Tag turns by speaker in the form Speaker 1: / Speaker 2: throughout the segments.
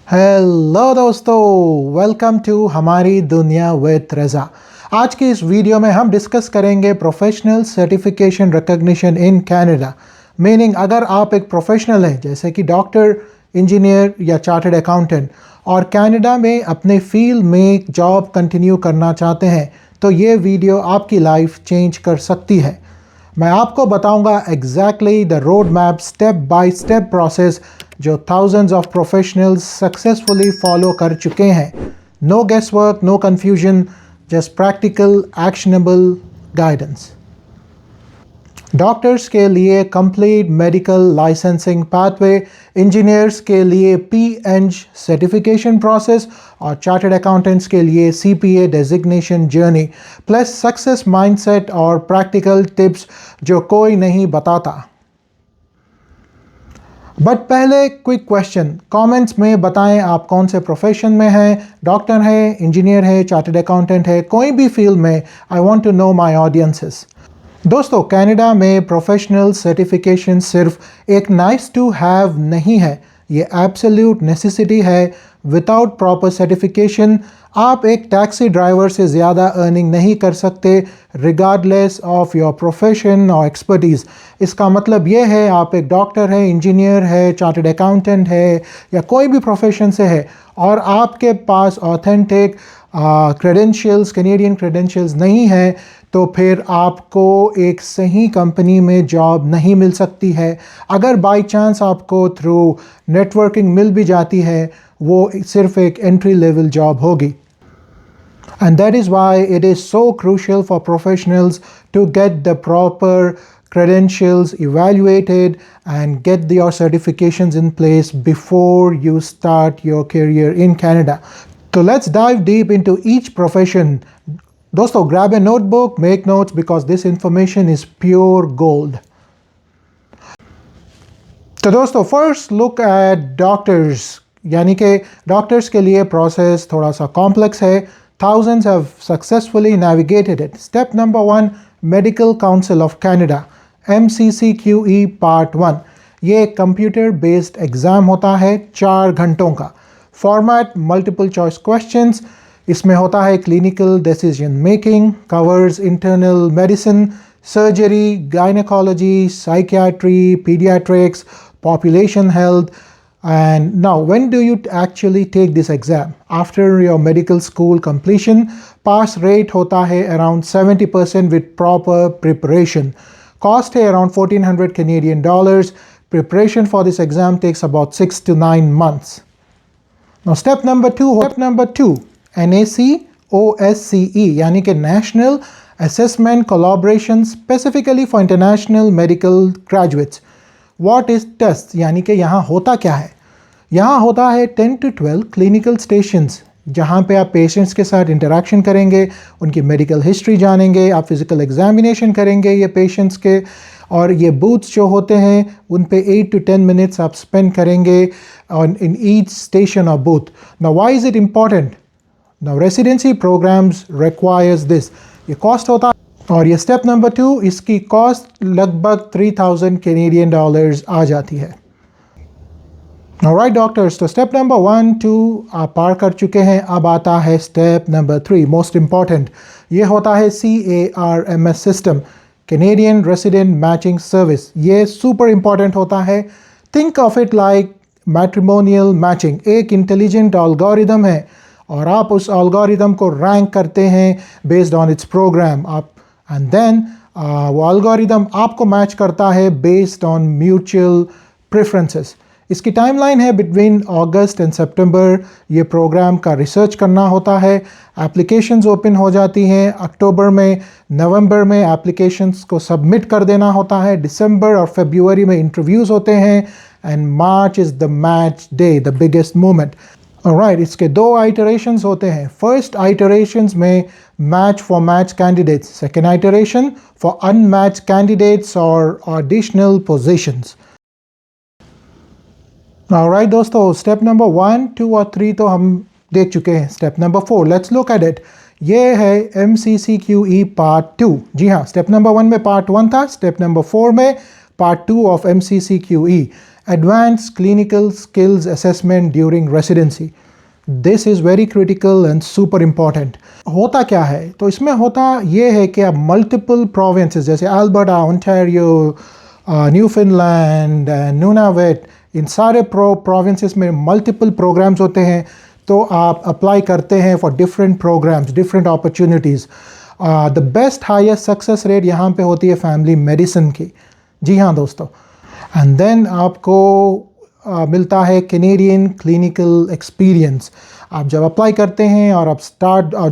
Speaker 1: Hello दोस्तों, welcome to हमारी दुनिया विद रज़ा। आज की इस वीडियो में हम डिस्कस करेंगे professional certification recognition in Canada. Meaning अगर आप एक प्रोफेशनल हैं जैसे कि डॉक्टर, इंजीनियर या चार्टर्ड अकाउंटेंट और कनाडा में अपने फील्ड में जॉब कंटिन्यू करना चाहते हैं तो ये वीडियो आपकी लाइफ चेंज कर सकती है। मैं आपको बताऊंगा exactly the road map, step by step process जो thousands of professionals successfully follow कर चुके हैं। No guess work, no confusion, just practical actionable guidance. Doctors के लिए complete medical licensing pathway, engineers के लिए P.Eng सर्टिफिकेशन प्रोसेस और chartered accountants के लिए CPA designation journey, plus success mindset और प्रैक्टिकल टिप्स जो कोई नहीं बताता। बट पहले क्विक क्वेश्चन, कमेंट्स में बताएं आप कौन से प्रोफेशन में हैं, डॉक्टर है, इंजीनियर है, चार्टर्ड अकाउंटेंट है, कोई भी फील्ड में। I want to know my audiences. दोस्तों, कनाडा में प्रोफेशनल सर्टिफिकेशन सिर्फ एक नाइस टू हैव नहीं है, ये एब्सोल्यूट नेसेसिटी है। विदाउट प्रॉपर सर्टिफिकेशन आप एक टैक्सी ड्राइवर से ज़्यादा अर्निंग नहीं कर सकते, रिगार्डलेस ऑफ योर प्रोफेशन और एक्सपर्टीज़। इसका मतलब ये है आप एक डॉक्टर है, इंजीनियर है, चार्टर्ड अकाउंटेंट है या कोई भी प्रोफेशन से है और आपके पास ऑथेंटिक क्रेडेंशियल्स, कैनेडियन क्रेडेंशियल्स नहीं है तो फिर आपको एक सही कंपनी में जॉब नहीं मिल सकती है। अगर बाय चांस आपको थ्रू नेटवर्किंग मिल भी जाती है वो सिर्फ एक एंट्री लेवल जॉब होगी। And that is why it is so crucial for professionals to get the proper credentials evaluated and get your certifications in place before you start your career in Canada. So let's dive deep into each profession. Dosto, grab a notebook, make notes because this information is pure gold. तो दोस्तों, first look at doctors, यानी कि doctors के लिए process थोड़ा सा complex है। Thousands have successfully navigated it. Step number 1, Medical Council of Canada, MCCQE Part 1. ये कंप्यूटर बेस्ड एग्ज़ाम होता है 4 घंटों का। फॉर्मेट मल्टीपल चॉइस क्वेश्चंस, इसमें होता है clinical decision making, covers internal medicine, surgery, gynaecology, psychiatry, paediatrics, population health. And now, when do you actually take this exam? After your medical school completion, pass rate hota hai around 70% with proper preparation. Cost hai around 1,400 Canadian dollars. Preparation for this exam takes about 6 to 9 months. Now, step number 2, NACOSCE, यानी कि National Assessment Collaboration specifically for international medical graduates. What is test? यानी कि यहाँ होता क्या है? यहाँ होता है 10 to 12 क्लिनिकल स्टेशंस जहाँ पे आप पेशेंट्स के साथ इंटरेक्शन करेंगे, उनकी मेडिकल हिस्ट्री जानेंगे, आप फिज़िकल एग्जामिनेशन करेंगे ये पेशेंट्स के, और ये बूथ्स जो होते हैं उन पे 8 to 10 मिनट्स आप स्पेंड करेंगे इन ईच स्टेशन और booth. Now why is it important? Now residency programs requires this. ये कॉस्ट होता है और ये स्टेप नंबर 2, इसकी कॉस्ट लगभग 3,000 कैनेडियन डॉलर्स आ जाती है। ऑलराइट डॉक्टर्स, तो स्टेप नंबर 1, 2 आप पार कर चुके हैं। अब आता है स्टेप नंबर 3, मोस्ट इम्पॉर्टेंट। ये होता है CaRMS system, Canadian resident matching service. ये सुपर इम्पॉर्टेंट होता है। Think of it like matrimonial matching. एक इंटेलिजेंट एल्गोरिदम है और आप उस एल्गोरिदम को रैंक करते हैं बेस्ड ऑन इट्स प्रोग्राम। आप एंड देन वो एल्गोरिदम आपको मैच करता है बेस्ड ऑन म्यूचुअल प्रेफरेंसेस। इसकी टाइमलाइन है बिटवीन अगस्त एंड सितंबर। ये प्रोग्राम का रिसर्च करना होता है। एप्लीकेशंस ओपन हो जाती हैं अक्टूबर में, नवंबर में एप्लीकेशंस को सबमिट कर देना होता है, दिसंबर और फरवरी में इंटरव्यूज़ होते हैं and March is the match day, the biggest moment. Alright, इसके 2 आइटरेशंस होते हैं। फर्स्ट आइटरेशंस में match for match candidates, second iteration for unmatch candidates और एडिशनल पोजीशंस। ऑलराइट दोस्तों, स्टेप नंबर 1, 2 और 3 तो हम देख चुके हैं। Step number 4, let's look at it. ये है MCCQE पार्ट 2। जी हाँ, स्टेप नंबर 1 में पार्ट 1 था, स्टेप नंबर 4 में part 2 of MCCQE। Advanced clinical skills assessment during residency. This is very critical and super important. होता क्या है, तो इसमें होता ये है कि आप मल्टीपल प्रोविंसेस जैसे अल्बर्टा, ओंटारियो, न्यूफिनलैंड, नूनावेट, इन सारे प्रोविंसेस में मल्टीपल प्रोग्राम्स होते हैं, तो आप अप्लाई करते हैं for different programs, different opportunities. The best highest success rate यहाँ पे होती है फैमिली मेडिसिन की। जी हाँ दोस्तों। एंड देन आपको मिलता है कैनेडियन क्लिनिकल एक्सपीरियंस। आप जब अप्लाई करते हैं और आप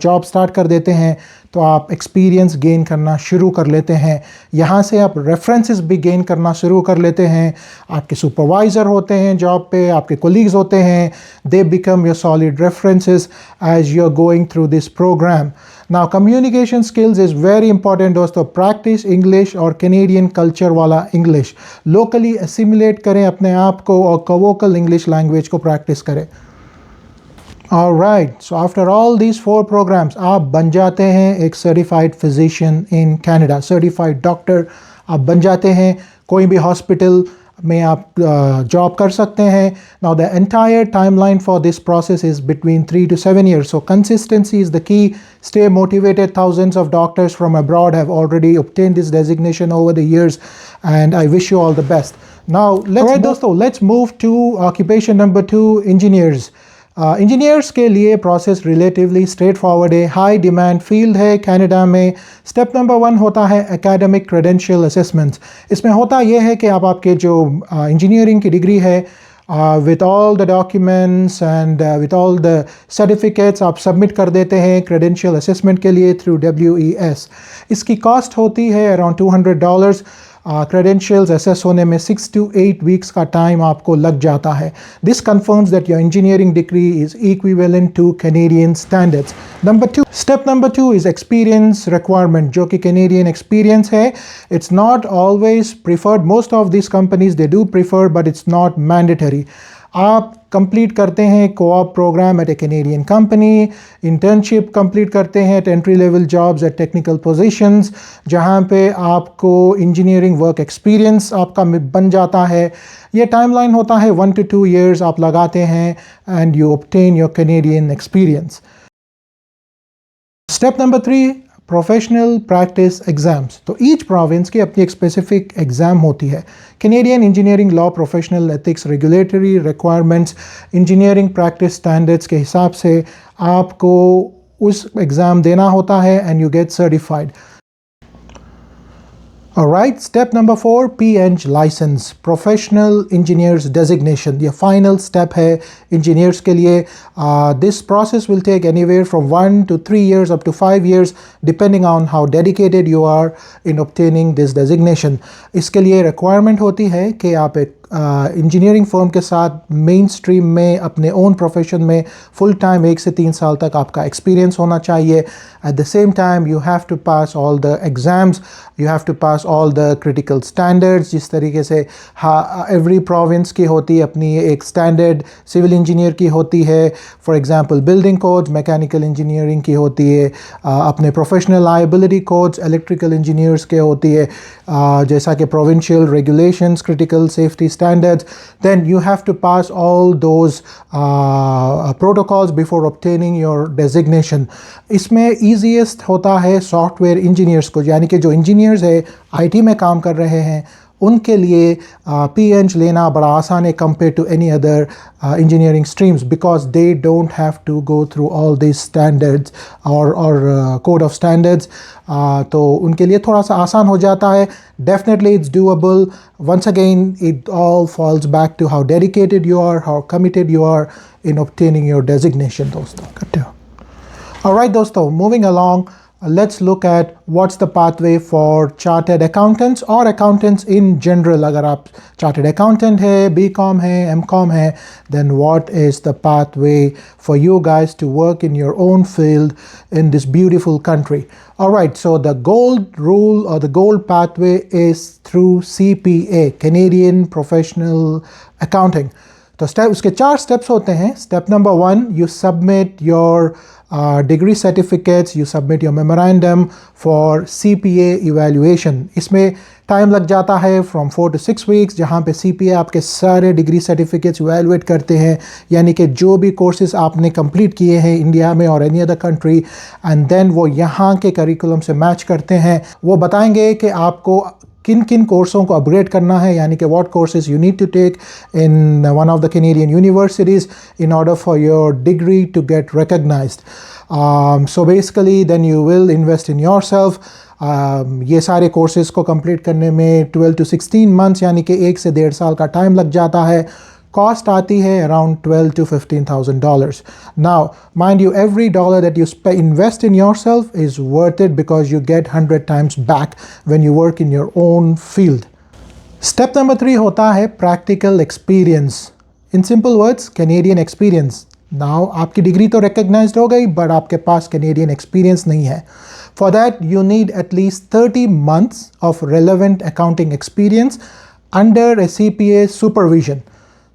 Speaker 1: जॉब स्टार्ट कर देते हैं, तो आप एक्सपीरियंस गेन करना शुरू कर लेते हैं। यहाँ से आप रेफरेंसेस भी गेन करना शुरू कर लेते हैं। आपके सुपरवाइज़र होते हैं जॉब पे, आपके कोलीग्स होते हैं, they become your solid references as you are going through this program. Now communication skills is very important दोस्तों। प्रैक्टिस इंग्लिश और कैनेडियन कल्चर वाला इंग्लिश। लोकली एसिमुलेट करें अपने आप को और कवोकल इंग्लिश लैंग्वेज को प्रैक्टिस करें। Alright, so after all these 4 programs, आप बन जाते हैं एक certified physician in Canada, certified doctor आप बन जाते हैं। कोई भी हॉस्पिटल में आप जॉब कर सकते हैं। Now the entire timeline for this process is between 3 to 7 years. So consistency is the key. Stay motivated. Thousands of doctors from abroad have already obtained this designation over the years, and I wish you all the best. Now let's move to occupation number 2, engineers. Engineers के लिए process relatively straight forward है, high demand field है Canada में। Step number 1 होता है academic credential assessments. इसमें होता यह है कि आप आपके जो इंजीनियरिंग की डिग्री है with all the documents and with all the certificates आप सबमिट कर देते हैं क्रेडेंशियल असेसमेंट के लिए थ्रू WES। इसकी कॉस्ट होती है अराउंड $200। क्रेडेंशियल्स असेस होने में 6 to 8 वीक्स का टाइम आपको लग जाता है। This confirms that your engineering degree is equivalent two Canadian standards. Step number 2 is experience requirement, जो कि कैनेडियन एक्सपीरियंस है। It's not always preferred, most of this companies they do prefer, but it's not mandatory. आप complete करते हैं co-op programme eight ए Canadian company, internship complete करते हैं eight entry level jobs eight technical positions, जहां पे आपको engineering work experience आपका बन जाता है। ये टाइमलाइन होता है 1 to 2 years आप लगाते हैं and you obtain your Canadian experience. Step number 3, professional practice exams. तो ईच प्रोविंस की अपनी एक स्पेसिफिक एग्ज़ाम होती है। Canadian engineering law, professional ethics, regulatory requirements, engineering practice standards के हिसाब से आपको उस एग्ज़ाम देना होता है and you get certified. Alright, step number 4, P.Eng license, professional engineers designation. ये final step है engineers के लिए। This process will take anywhere from 1 to 3 years up to 5 years depending on how dedicated you are in obtaining this designation. इसके लिए requirement होती है कि आप एक इंजीनियरिंग फर्म के साथ मेन स्ट्रीम में अपने ओन प्रोफेशन में फुल टाइम 1 से 3 साल तक आपका एक्सपीरियंस होना चाहिए। At the same time you have to pass all the exams, you have to pass all the critical standards. जिस तरीके से एवरी प्रोविंस की होती है अपनी एक स्टैंडर्ड, सिविल इंजीनियर की होती है, for example building codes, mechanical engineering की होती है, अपने professional liability codes electrical engineers के होती है, जैसा कि provincial regulations, critical safety standards. Then you have to pass all those protocols before obtaining your designation. इसमें easiest होता है सॉफ्टवेयर इंजीनियर्स को, यानी कि जो इंजीनियर्स है IT में काम कर रहे हैं उनके लिए P.Eng लेना बड़ा आसान है compared to any other engineering streams because they don't have to go through all these standards or code of standards. तो उनके लिए थोड़ा सा आसान हो जाता है। Definitely it's doable. Once again, it all falls back to how dedicated you are, how committed you are in obtaining your designation दोस्तों। Alright दोस्तों, moving along. Let's look at what's the pathway for chartered accountants or accountants in general. अगर आप chartered accountant है, BCom है, MCom है, then what is the pathway for you guys to work in your own field in this beautiful country? Alright, so the gold rule or the gold pathway is through CPA, Canadian Professional Accounting. तो उसके 4 steps होते हैं. Step number 1, you submit your degree certificates, you submit your memorandum for CPA evaluation. इसमें time लग जाता है from 4 to 6 weeks, जहाँ पे CPA आपके सारे डिग्री सर्टिफिकेट्स इवेलुएट करते हैं, यानी कि जो भी कोर्सेज आपने कंप्लीट किए हैं इंडिया में और any other country, and then वो यहाँ के करिकुलम से मैच करते हैं. वो बताएंगे कि आपको किन किन कोर्सों को अपग्रेड करना है, यानी कि what courses you need to take in one of the Canadian universities in order for your degree to get recognised. So basically then you will invest in yourself. ये सारे कोर्सेज को complete करने में 12 to 16 months यानी कि 1 से 1.5 साल का टाइम लग जाता है. कॉस्ट आती है around $12,000 to $15,000. Now mind you, every dollar that you invest in yourself is worth it because you get 100 times back when you work in your own field. Step number 3 होता है practical experience. In simple words, Canadian experience. Now आपकी degree तो recognized हो गई, but आपके पास Canadian experience नहीं है. For that you need at least 30 months of relevant accounting experience under a CPA supervision.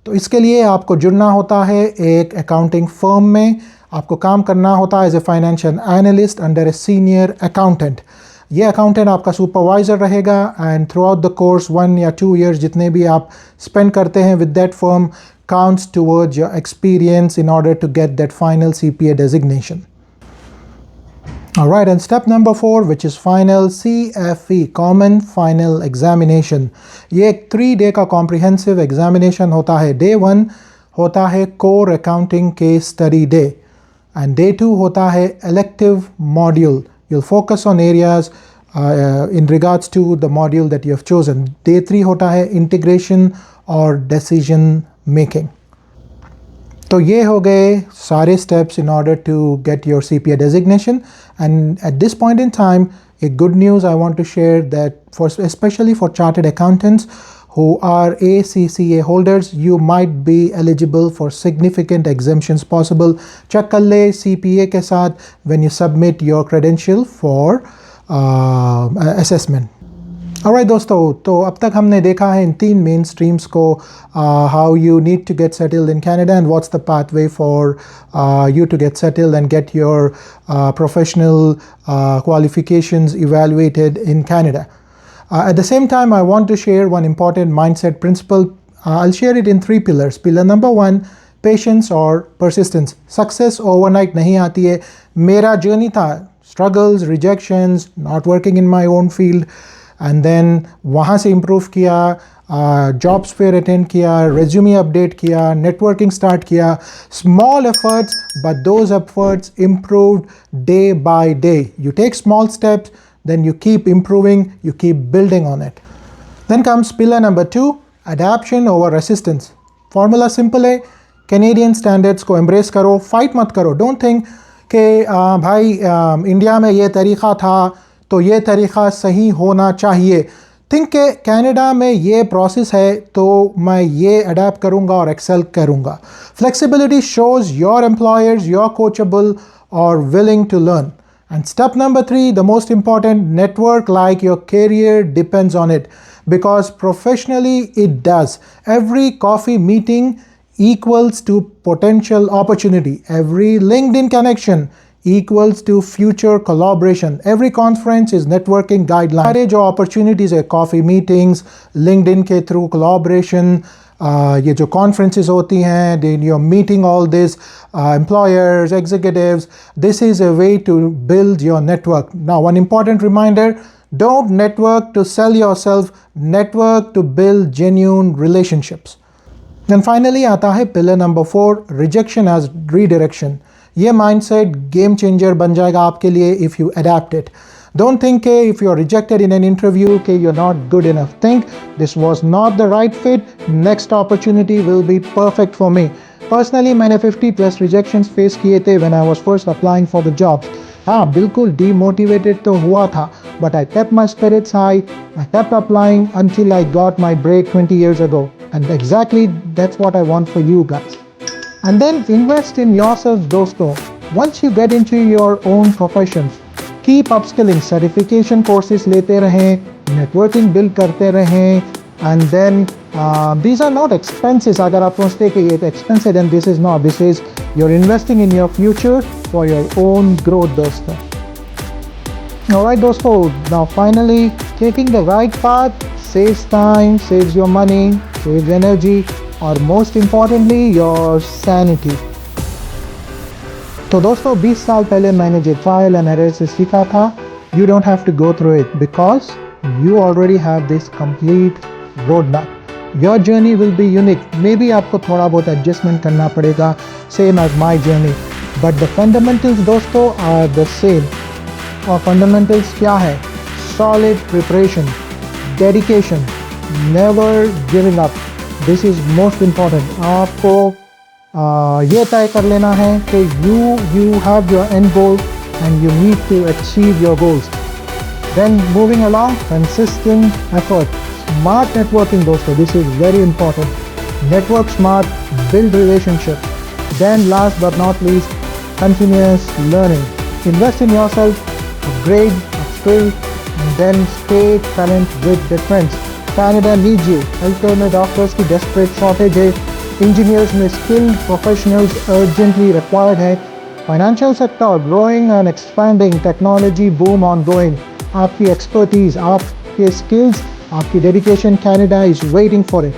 Speaker 1: तो इसके लिए आपको जुड़ना होता है एक अकाउंटिंग फर्म में. आपको काम करना होता है as a financial analyst under a senior accountant. ये अकाउंटेंट आपका सुपरवाइज़र रहेगा, and throughout the course 1 या 2 years जितने भी आप स्पेंड करते हैं with that firm counts towards your experience in order to get that final CPA designation. Alright, and step number 4, which is final CFE, Common Final Examination. ये एक 3-day का comprehensive examination होता है. Day 1 होता है Core Accounting Case Study Day, and Day 2 होता है Elective Module. You'll focus on areas in regards to the module that you have chosen. Day 3 होता है Integration or Decision Making. तो ये हो गए सारे steps in order to get your CPA designation. And at this point in time, a good news I want to share that especially for chartered accountants who are ACCA holders, you might be eligible for significant exemptions possible. Check कर ले CPA के साथ when you submit your credential for assessment. Alright दोस्तों, तो अब तक हमने देखा है इन 3 मेन स्ट्रीम्स को, how you need to get settled in Canada and what's the pathway for you to get settled and get your professional qualifications evaluated in Canada. At the same time, I want to share one important mindset principle. I'll share it in 3 pillars. Pillar number 1, patience or persistence. Success overnight नहीं आती है. मेरा journey था struggles, rejections, not working in my own field. And then वहाँ से improve किया, jobs fair attend किया, resume update किया, नेटवर्किंग स्टार्ट किया. Small efforts but those efforts improved day by day. You take small steps, then you keep improving, you keep building on it. Then comes pillar number 2, adaption over resistance. Formula simple है, Canadian standards को embrace करो, fight मत करो. Don't think कि भाई India में ये तरीक़ा था तो ये तरीक़ा सही होना चाहिए. थिंक के कनाडा में ये प्रोसेस है तो मैं ये अडेप्ट करूँगा और एक्सेल करूँगा. Flexibility shows your employers your coachable और willing to learn. And step number 3, the most important, network like your career depends on it, because professionally it does. Every coffee meeting equals to potential opportunity. Every LinkedIn connection equals to future collaboration. Every conference is networking guideline. सारे जो opportunities है, coffee meetings, LinkedIn के through collaboration, ये जो conferences होती हैं, then you're meeting all these employers, executives. This is a way to build your network. Now, one important reminder, don't network to sell yourself, network to build genuine relationships. Then finally आता है pillar number 4, rejection as redirection. ये mindset game changer बन जाएगा आपके लिए if you adapt it. Don't think कि if you're rejected in an interview कि you're not good enough. Think this was not the right fit. Next opportunity will be perfect for me. Personally मैंने 50+ rejections face किए थे when I was first applying for the jobs. हाँ, बिल्कुल demotivated तो हुआ था, but I kept my spirits high. I kept applying until I got my break 20 years ago. And exactly that's what I want for you guys. And then invest in yourself, dosto. Once you get into your own professions, keep upskilling, certification courses लेते रहें, networking build करते रहें, and then These are not expenses. अगर आप सोचते कि ये expense है, then this is not. This is you're investing in your future for your own growth, दोस्तों. Alright, दोस्तों. Now finally, taking the right path saves time, saves your money, saves energy, और most importantly your sanity. तो दोस्तों 20 साल पहले मैंने जो trial and error से सीखा था, you don't have to go through it because you already have this complete roadmap. Your journey will be unique. Maybe आपको थोड़ा बहुत adjustment करना पड़ेगा, same as my journey. But the fundamentals दोस्तों are the same. और fundamentals क्या है? Solid preparation, dedication, never giving up. This is most important. आपको ये तय कर लेना है कि you have your end goal and you need to achieve your goals. Then moving along, consistent effort. Smart networking दोस्तों, this is very important. Network smart, build relationship. Then last but not least, continuous learning. Invest in yourself, upgrade, upskill, and then stay current with the trends. Canada needs you. Healthcare में doctors की desperate shortage है. Engineers में skilled professionals urgently required है. Financial sector growing and expanding. Technology boom ongoing. आपकी expertise, आपके skills, आपकी dedication, Canada is waiting for it.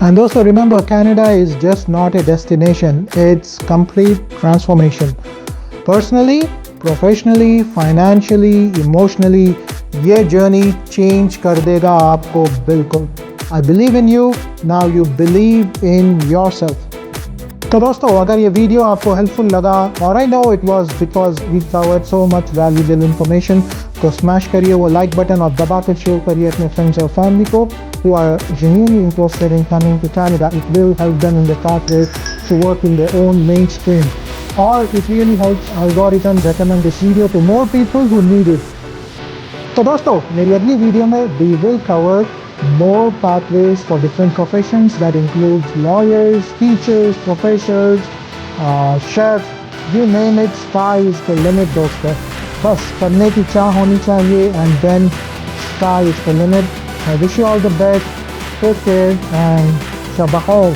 Speaker 1: And also remember, Canada is just not a destination. It's complete transformation. Personally, professionally, financially, emotionally, ये journey change कर देगा आपको बिल्कुल. I believe in you, now you believe in yourself. तो दोस्तों अगर ये video आपको हेल्पफुल लगा, और I know it was because we covered so much valuable information, तो स्मैश करिए वो लाइक बटन और दबा कर शेयर करिए अपने फ्रेंड्स और फैमिली को who are genuinely interested in coming to Canada. It will help them in the pathway to work in their own mainstream. Or it really helps algorithm recommend this video to more people who need it. तो दोस्तों मेरी अगली video में we will cover more pathways for different professions that includes lawyers, teachers, professors, chefs, you name it, sky is the limit दोस्तों. बस करने की चाह होनी चाहिए and then sky is the limit. I wish you all the best. Take care and sabahol.